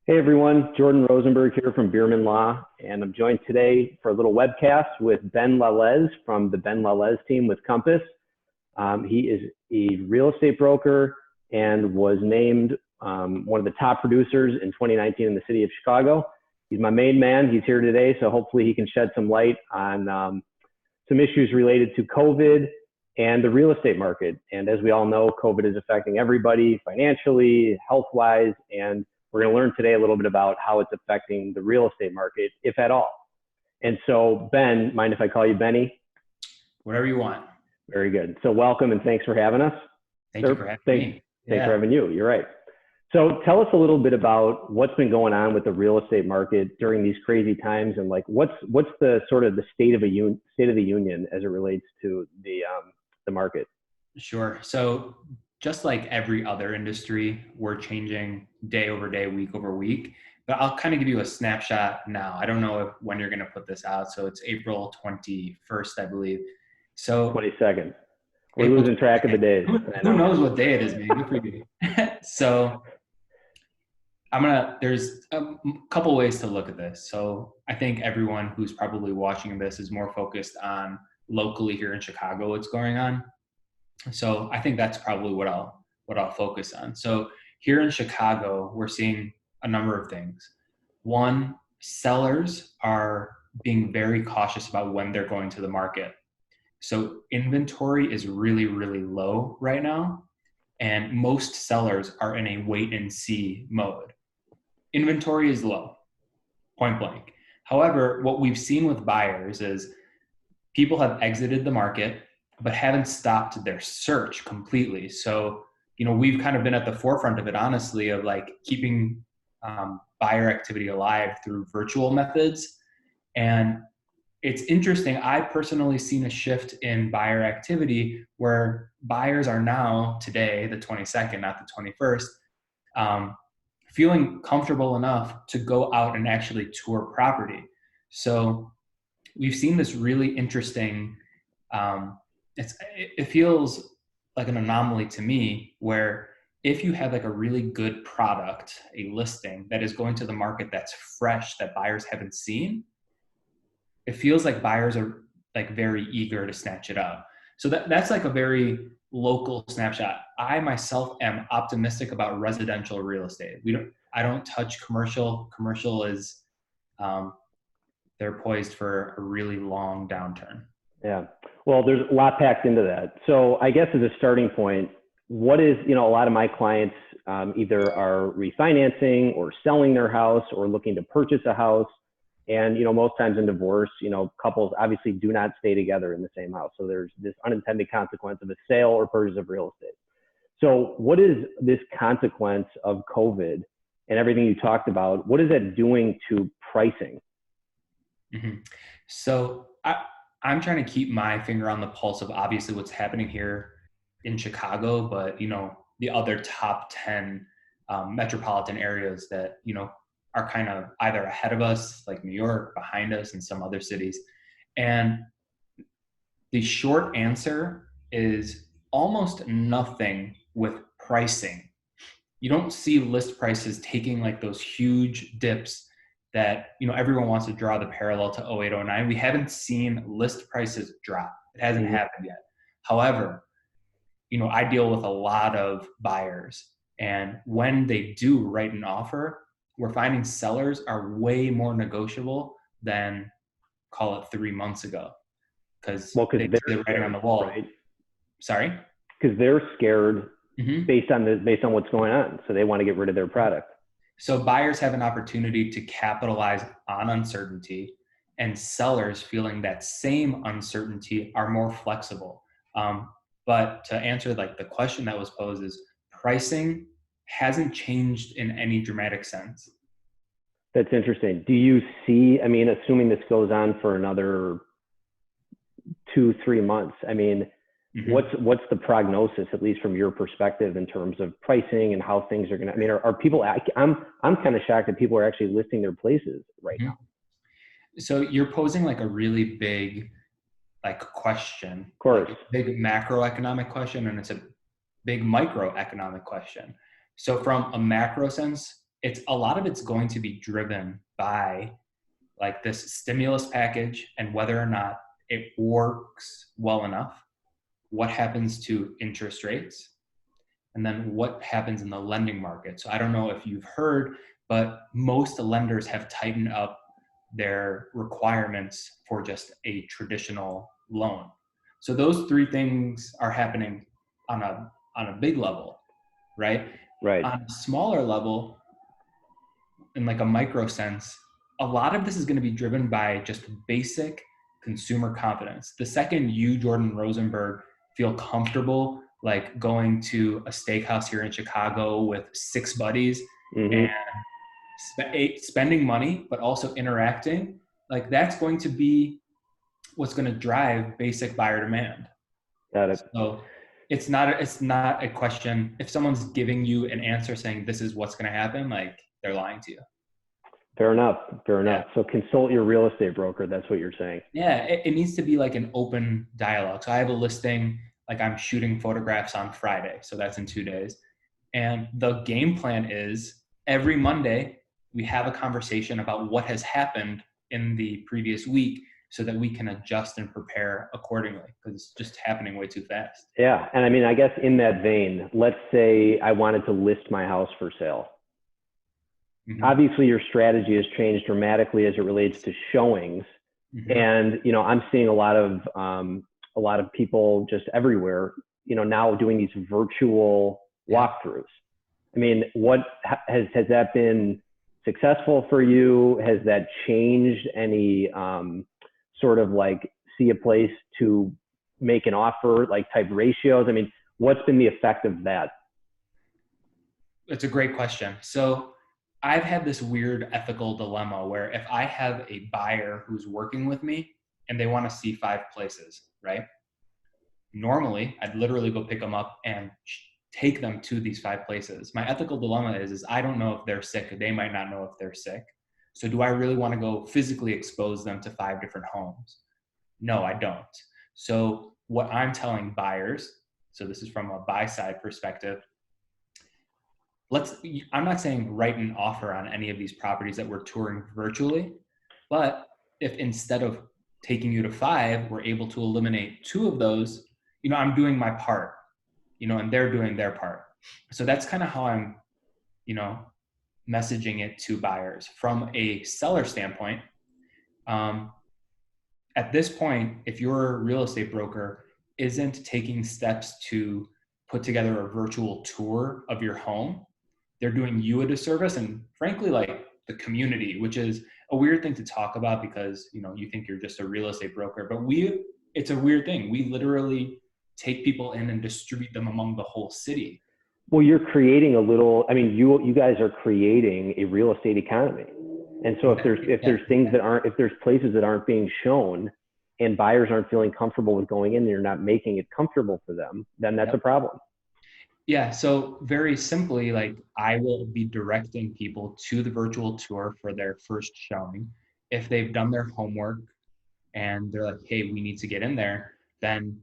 Hey everyone, Jordan Rosenberg here from Beerman Law, and I'm joined today for a little webcast with Ben Lalez from the Ben Lalez team with Compass. He is a real estate broker and was named one of the top producers in 2019 in the city of Chicago. He's my main man. He's here today, so hopefully he can shed some light on some issues related to COVID and the real estate market. And as we all know, COVID is affecting everybody financially, health-wise, and we're going to learn today a little bit about how it's affecting the real estate market, if at all. And so, Ben, mind if I call you Benny? Whatever you want. Very good. So welcome and thanks for having us. Thank you for having me. Thanks for having you. You're right. So tell us a little bit about what's been going on with the real estate market during these crazy times, and like what's the sort of the state of the union as it relates to the market. Sure. So just like every other industry, we're changing day over day, week over week. But I'll kind of give you a snapshot now. I don't know when you're going to put this out. So it's April 21st, I believe. So 22nd. We're losing track of the days. Who knows what day it is, man? Good for you. So there's a couple ways to look at this. So I think everyone who's probably watching this is more focused on locally here in Chicago, what's going on. So I think that's probably what I'll focus on. So here in Chicago, we're seeing a number of things. One, sellers are being very cautious about when they're going to the market. So inventory is really, really low right now, and most sellers are in a wait and see mode. Inventory is low, point blank. However, what we've seen with buyers is people have exited the market, but haven't stopped their search completely. So, we've kind of been at the forefront of it, honestly, of like keeping buyer activity alive through virtual methods. And it's interesting. I personally seen a shift in buyer activity where buyers are now today, the 22nd, not the 21st, feeling comfortable enough to go out and actually tour property. So we've seen this really interesting, it feels like an anomaly to me, where if you have like a really good product, a listing that is going to the market that's fresh, that buyers haven't seen, it feels like buyers are like very eager to snatch it up. So that's like a very local snapshot. I myself am optimistic about residential real estate. I don't touch commercial. Commercial is, they're poised for a really long downturn. Yeah. Well, there's a lot packed into that. So I guess as a starting point, what is, a lot of my clients either are refinancing or selling their house or looking to purchase a house. And, most times in divorce, couples obviously do not stay together in the same house. So there's this unintended consequence of a sale or purchase of real estate. So what is this consequence of COVID and everything you talked about? What is that doing to pricing? Mm-hmm. So I'm trying to keep my finger on the pulse of obviously what's happening here in Chicago, but, the other top 10 metropolitan areas that, are kind of either ahead of us, like New York, behind us, and some other cities. And the short answer is almost nothing with pricing. You don't see list prices taking like those huge dips that, everyone wants to draw the parallel to 08, 09. We haven't seen list prices drop. It hasn't happened yet. However, I deal with a lot of buyers, and when they do write an offer, we're finding sellers are way more negotiable than, call it, 3 months ago. Because they're writing on the wall. Right? Sorry? Because they're scared based on what's going on. So they want to get rid of their product. So buyers have an opportunity to capitalize on uncertainty, and sellers feeling that same uncertainty are more flexible. But to answer like the question that was posed, is pricing hasn't changed in any dramatic sense. That's interesting. Do you see, assuming this goes on for another 2-3 months, what's the prognosis, at least from your perspective, in terms of pricing and how things are going to, are people, I'm kind of shocked that people are actually listing their places right now. So you're posing like a really big question, of course, like a big macroeconomic question, and it's a big microeconomic question. So from a macro sense, a lot of it's going to be driven by like this stimulus package and whether or not it works well enough, what happens to interest rates, and then what happens in the lending market. So I don't know if you've heard, but most lenders have tightened up their requirements for just a traditional loan. So those three things are happening on a big level, right? Right. On a smaller level, in like a micro sense, a lot of this is going to be driven by just basic consumer confidence. The second you, Jordan Rosenberg, feel comfortable like going to a steakhouse here in Chicago with 6 buddies and spending money, but also interacting, like that's going to be what's going to drive basic buyer demand. Got it. So it's not a question. If someone's giving you an answer saying this is what's going to happen, like they're lying to you. Fair enough. Yeah. So consult your real estate broker. That's what you're saying. Yeah, it needs to be like an open dialogue. So I have a listing, like I'm shooting photographs on Friday. So that's in 2 days. And the game plan is every Monday, we have a conversation about what has happened in the previous week so that we can adjust and prepare accordingly because it's just happening way too fast. Yeah. And I mean, I guess in that vein, let's say I wanted to list my house for sale. Mm-hmm. Obviously, your strategy has changed dramatically as it relates to showings. Mm-hmm. And, you know, I'm seeing a lot of people just everywhere, you know, now doing these virtual walkthroughs. I mean, what has that been successful for you? Has that changed any sort of like see a place to make an offer, like type ratios? I mean, what's been the effect of that? It's a great question. So I've had this weird ethical dilemma where if I have a buyer who's working with me and they want to see 5 places, right? Normally, I'd literally go pick them up and take them to these 5 places. My ethical dilemma is I don't know if they're sick. They might not know if they're sick. So do I really want to go physically expose them to 5 different homes? No, I don't. So what I'm telling buyers, so this is from a buy side perspective, I'm not saying write an offer on any of these properties that we're touring virtually, but if instead of taking you to 5, we're able to eliminate 2 of those, you know, I'm doing my part, you know, and they're doing their part. So that's kind of how I'm, you know, messaging it to buyers. From a seller standpoint, at this point, if your real estate broker isn't taking steps to put together a virtual tour of your home, they're doing you a disservice and frankly, like the community, which is a weird thing to talk about because, you know, you think you're just a real estate broker, but it's a weird thing. We literally take people in and distribute them among the whole city. Well, you're creating you guys are creating a real estate economy. And so if there's places that aren't being shown and buyers aren't feeling comfortable with going in, and you're not making it comfortable for them, then that's a problem. Yeah. So very simply, like I will be directing people to the virtual tour for their first showing. If they've done their homework and they're like, hey, we need to get in there, then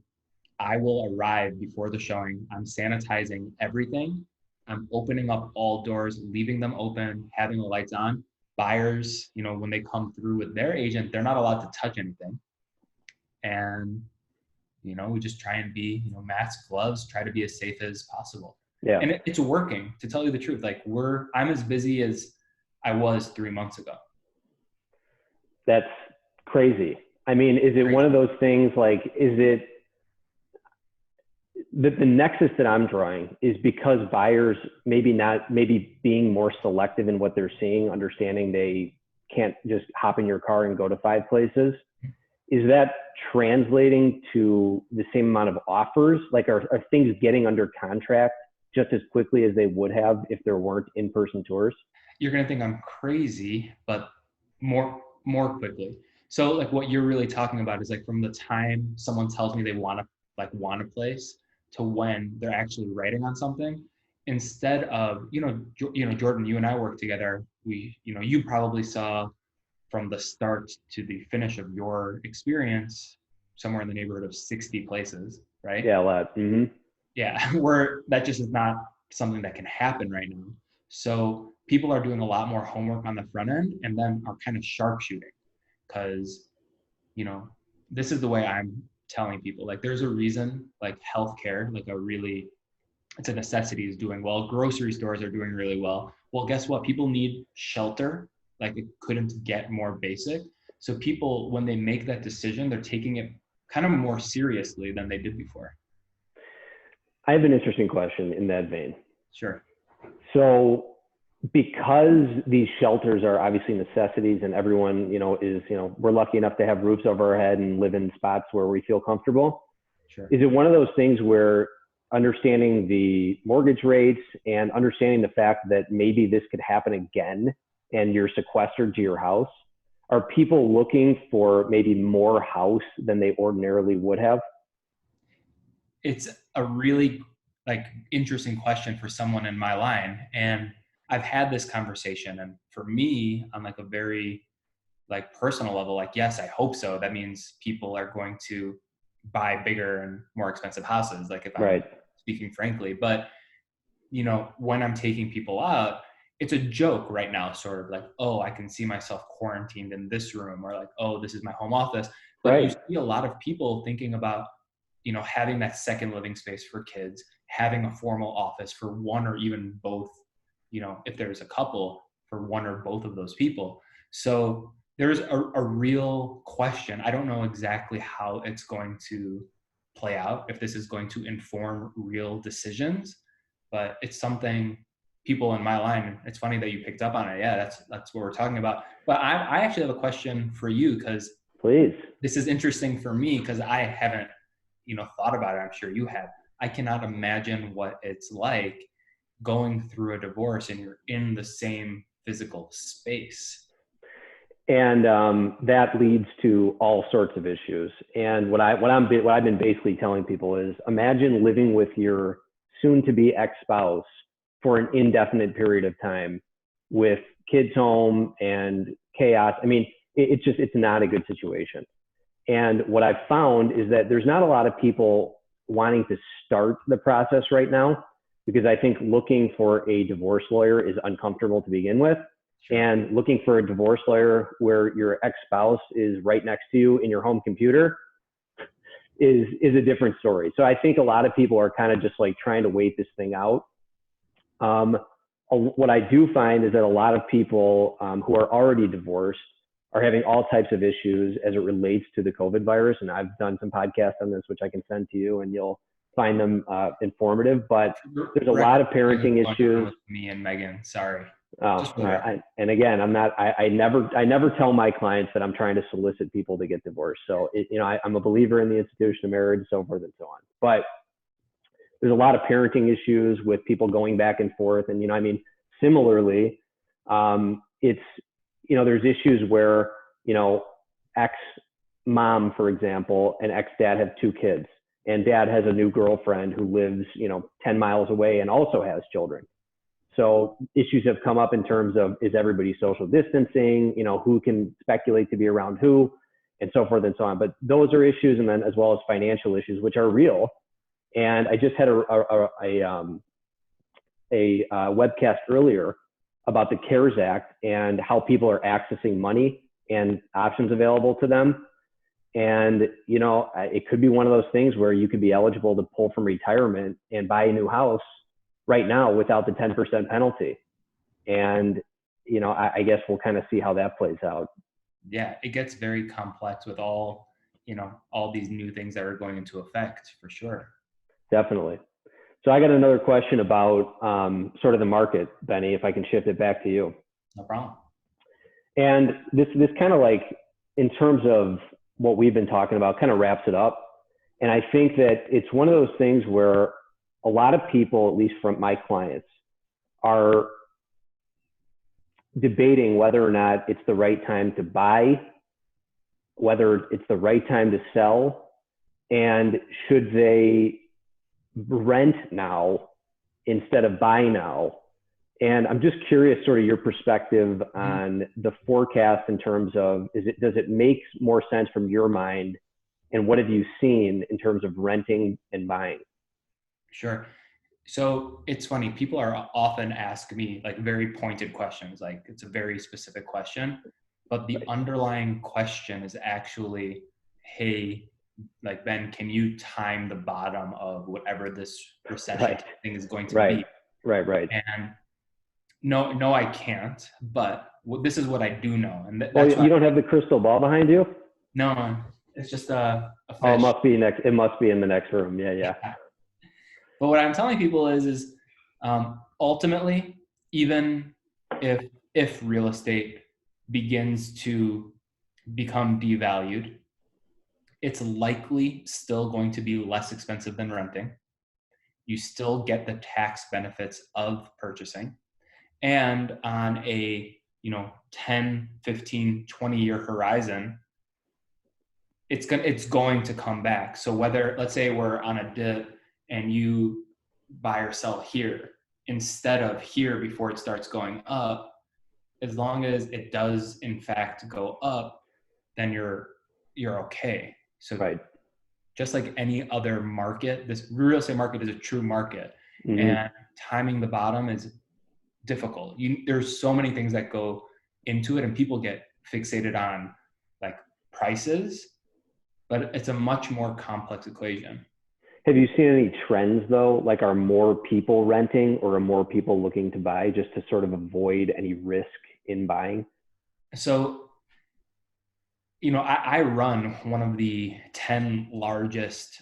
I will arrive before the showing. I'm sanitizing everything. I'm opening up all doors, leaving them open, having the lights on. Buyers, you know, when they come through with their agent, they're not allowed to touch anything. And you know, we just try and be, you know, mask, gloves, try to be as safe as possible. Yeah. And it's working, to tell you the truth. Like I'm as busy as I was 3 months ago. That's crazy. I mean, is it one of those things like, is it the nexus that I'm drawing is because buyers maybe being more selective in what they're seeing, understanding they can't just hop in your car and go to 5 places. Is that translating to the same amount of offers? Like are things getting under contract just as quickly as they would have if there weren't in-person tours? You're going to think I'm crazy, but more quickly. So like what you're really talking about is like from the time someone tells me they want a place to when they're actually writing on something, instead of, you know, Jordan, you and I work together. You probably saw from the start to the finish of your experience, somewhere in the neighborhood of 60 places, right? Yeah, a lot. Mm-hmm. Yeah, that just is not something that can happen right now. So people are doing a lot more homework on the front end and then are kind of sharpshooting because, you know, this is the way I'm telling people, like there's a reason like healthcare, like it's a necessity, is doing well. Grocery stores are doing really well. Well, guess what? People need shelter. Like it couldn't get more basic. So people, when they make that decision, they're taking it kind of more seriously than they did before. I have an interesting question in that vein. Sure. So because these shelters are obviously necessities and everyone, we're lucky enough to have roofs over our head and live in spots where we feel comfortable. Sure. Is it one of those things where understanding the mortgage rates and understanding the fact that maybe this could happen again and you're sequestered to your house, are people looking for maybe more house than they ordinarily would have? It's a really interesting question for someone in my line. And I've had this conversation, and for me, on a very personal level, yes, I hope so. That means people are going to buy bigger and more expensive houses, if I'm speaking frankly. But, when I'm taking people out, it's a joke right now, sort of oh, I can see myself quarantined in this room, or oh, this is my home office. But you see a lot of people thinking about, having that second living space for kids, having a formal office for one or even both, if there's a couple, for one or both of those people. So there's a real question. I don't know exactly how it's going to play out, if this is going to inform real decisions, but it's something people in my line, it's funny that you picked up on it. Yeah, that's what we're talking about. But I actually have a question for you, because please, this is interesting for me because I haven't, thought about it. I'm sure you have. I cannot imagine what it's like going through a divorce and you're in the same physical space. And that leads to all sorts of issues. And what I've been basically telling people is, imagine living with your soon-to-be ex-spouse for an indefinite period of time with kids home and chaos. I mean, it's not a good situation. And what I've found is that there's not a lot of people wanting to start the process right now, because I think looking for a divorce lawyer is uncomfortable to begin with. And looking for a divorce lawyer where your ex-spouse is right next to you in your home computer is a different story. So I think a lot of people are kind of just trying to wait this thing out. What I do find is that a lot of people who are already divorced are having all types of issues as it relates to the COVID virus. And I've done some podcasts on this, which I can send to you, and you'll find them informative. But there's a lot of parenting issues. Me and Megan, sorry. Oh, and again, I never tell my clients that I'm trying to solicit people to get divorced. So, I'm a believer in the institution of marriage, so forth and so on. But there's a lot of parenting issues with people going back and forth. And, similarly, it's, there's issues where, ex-mom, for example, and ex-dad have two kids, and dad has a new girlfriend who lives, 10 miles away and also has children. So issues have come up in terms of, is everybody social distancing, who can speculate to be around who, and so forth and so on. But those are issues, and then as well as financial issues, which are real. And I just had a webcast earlier about the CARES Act and how people are accessing money and options available to them. And, it could be one of those things where you could be eligible to pull from retirement and buy a new house right now without the 10% penalty. And, I guess we'll kind of see how that plays out. Yeah, it gets very complex with all these new things that are going into effect, for sure. Definitely. So I got another question about sort of the market, Benny, if I can shift it back to you. No problem. And this kind of in terms of what we've been talking about, kind of wraps it up. And I think that it's one of those things where a lot of people, at least from my clients, are debating whether or not it's the right time to buy, whether it's the right time to sell, and should they rent now instead of buy now. And I'm just curious, sort of your perspective on the forecast in terms of, does it make more sense from your mind, and what have you seen in terms of renting and buying? Sure. So it's funny. People are often ask me like very pointed questions, like it's a very specific question, but the underlying question is actually, hey, like Ben, can you time the bottom of whatever this recession Right. thing is going to Right. be? Right. And no, I can't. But this is what I do know, and Oh, that's why. you don't have the crystal ball behind you? No, it's just a Oh, it fish. must be next. It must be in the next room. Yeah. But what I'm telling people is ultimately, even if real estate begins to become devalued, it's likely still going to be less expensive than renting. You still get the tax benefits of purchasing. And on a 10, 15, 20-year horizon, it's going to come back. So whether, let's say we're on a dip and you buy or sell here instead of here before it starts going up, as long as it does in fact go up, then you're okay. So Right. just like any other market, this real estate market is a true market, Mm-hmm. and timing the bottom is difficult. There's so many things that go into it, and people get fixated on like prices, but it's a much more complex equation. Have you seen any trends though? Like, are more people renting or are more people looking to buy just to sort of avoid any risk in buying? So, I run one of the 10 largest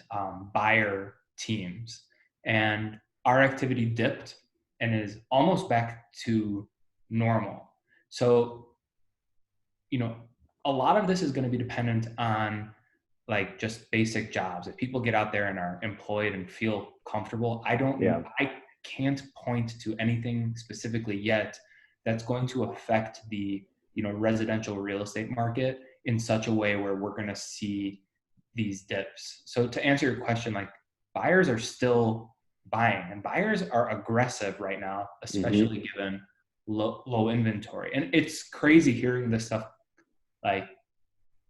buyer teams, and our activity dipped and is almost back to normal. So, a lot of this is going to be dependent on like just basic jobs. If people get out there and are employed and feel comfortable, Yeah. I can't point to anything specifically yet that's going to affect the, residential real estate market in such a way where we're going to see these dips. So to answer your question, like buyers are still buying, and buyers are aggressive right now, Mm-hmm. especially given low inventory. And it's crazy hearing this stuff like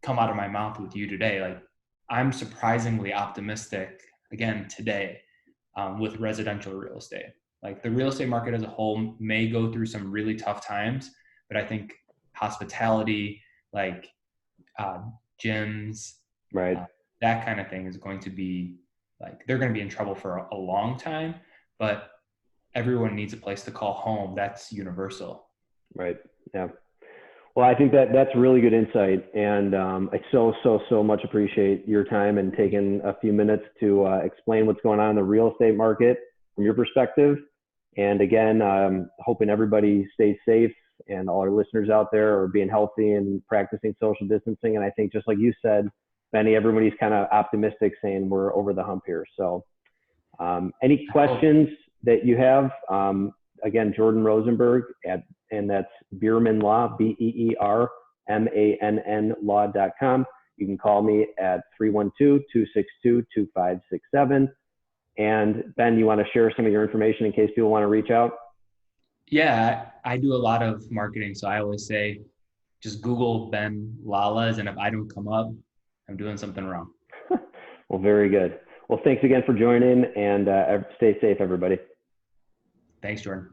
come out of my mouth with you today. Like I'm surprisingly optimistic again today with residential real estate. Like the real estate market as a whole may go through some really tough times, but I think hospitality, like uh, gyms, Right. that kind of thing is going to be like, they're going to be in trouble for a long time, but everyone needs a place to call home. That's universal. Right. Yeah. Well, I think that that's really good insight, and I so much appreciate your time and taking a few minutes to explain what's going on in the real estate market from your perspective. And again, hoping everybody stays safe and all our listeners out there are being healthy and practicing social distancing. And I think just like you said, Benny, everybody's kind of optimistic, saying we're over the hump here. So, any questions that you have? Again, Jordan Rosenberg and that's Beerman Law, BEERMANN law.com. You can call me at 312-262-2567. And Ben, you want to share some of your information in case people want to reach out? Yeah, I do a lot of marketing. So I always say, just Google Ben Lalez, and if I don't come up, I'm doing something wrong. Well, very good. Well, thanks again for joining, and stay safe, everybody. Thanks, Jordan.